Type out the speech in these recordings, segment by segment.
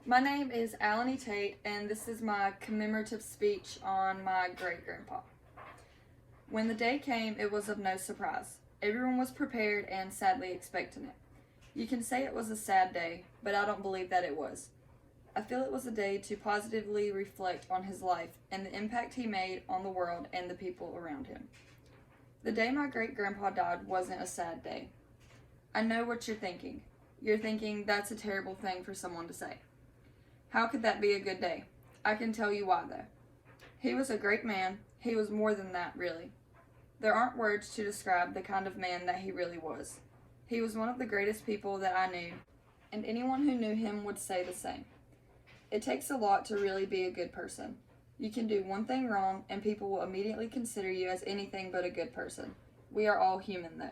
My name is Allyni Tate, and this is my commemorative speech on my great-grandpa. When the day came, it was of no surprise. Everyone was prepared and sadly expecting it. You can say it was a sad day, but I don't believe that it was. I feel it was a day to positively reflect on his life and the impact he made on the world and the people around him. The day my great-grandpa died wasn't a sad day. I know what you're thinking. You're thinking that's a terrible thing for someone to say. How could that be a good day? I can tell you why, though. He was a great man. He was more than that, really. There aren't words to describe the kind of man that he really was. He was one of the greatest people that I knew, and anyone who knew him would say the same. It takes a lot to really be a good person. You can do one thing wrong, and people will immediately consider you as anything but a good person. We are all human, though.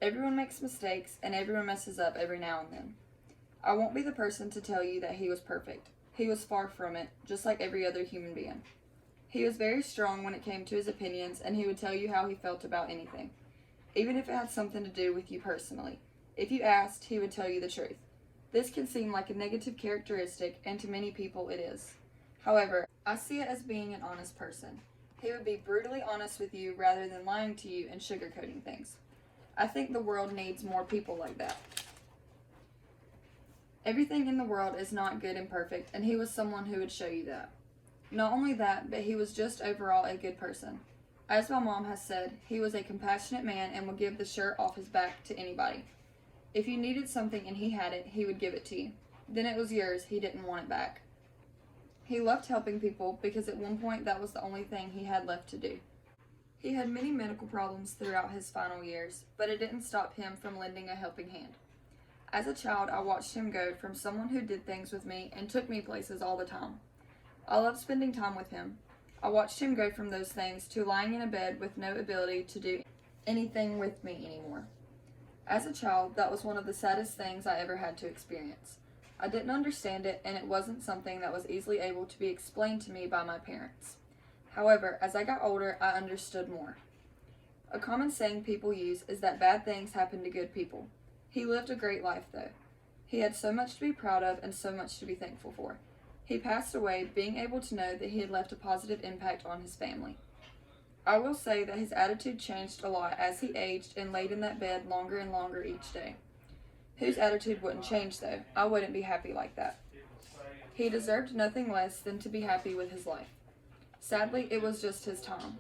Everyone makes mistakes, and everyone messes up every now and then. I won't be the person to tell you that he was perfect. He was far from it, just like every other human being. He was very strong when it came to his opinions, and he would tell you how he felt about anything, even if it had something to do with you personally. If you asked, he would tell you the truth. This can seem like a negative characteristic, and to many people it is. However, I see it as being an honest person. He would be brutally honest with you rather than lying to you and sugarcoating things. I think the world needs more people like that. Everything in the world is not good and perfect, and he was someone who would show you that. Not only that, but he was just overall a good person. As my mom has said, he was a compassionate man and would give the shirt off his back to anybody. If you needed something and he had it, he would give it to you. Then it was yours, he didn't want it back. He loved helping people because at one point that was the only thing he had left to do. He had many medical problems throughout his final years, but it didn't stop him from lending a helping hand. As a child, I watched him go from someone who did things with me and took me places all the time. I loved spending time with him. I watched him go from those things to lying in a bed with no ability to do anything with me anymore. As a child, that was one of the saddest things I ever had to experience. I didn't understand it, and it wasn't something that was easily able to be explained to me by my parents. However, as I got older, I understood more. A common saying people use is that bad things happen to good people. He lived a great life, though. He had so much to be proud of and so much to be thankful for. He passed away being able to know that he had left a positive impact on his family. I will say that his attitude changed a lot as he aged and laid in that bed longer and longer each day. Whose attitude wouldn't change, though? I wouldn't be happy like that. He deserved nothing less than to be happy with his life. Sadly, it was just his time.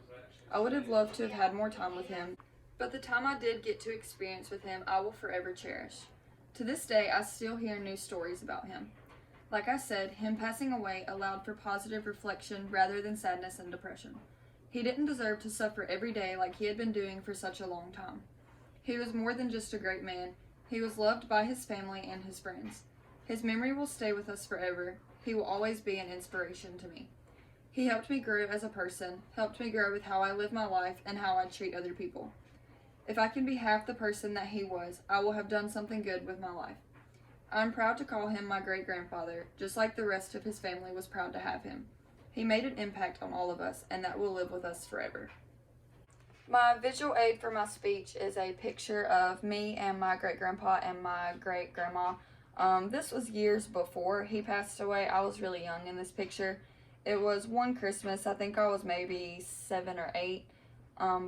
I would have loved to have had more time with him, but the time I did get to experience with him, I will forever cherish. To this day, I still hear new stories about him. Like I said, him passing away allowed for positive reflection rather than sadness and depression. He didn't deserve to suffer every day like he had been doing for such a long time. He was more than just a great man. He was loved by his family and his friends. His memory will stay with us forever. He will always be an inspiration to me. He helped me grow as a person, helped me grow with how I live my life and how I treat other people. If I can be half the person that he was, I will have done something good with my life. I'm proud to call him my great-grandfather, just like the rest of his family was proud to have him. He made an impact on all of us, and that will live with us forever. My visual aid for my speech is a picture of me and my great-grandpa and my great-grandma. This was years before he passed away. I was really young in this picture. It was one Christmas. I think I was maybe 7 or 8.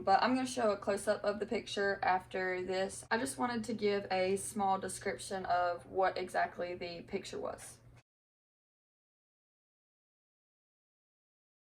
But I'm going to show a close-up of the picture after this. I just wanted to give a small description of what exactly the picture was.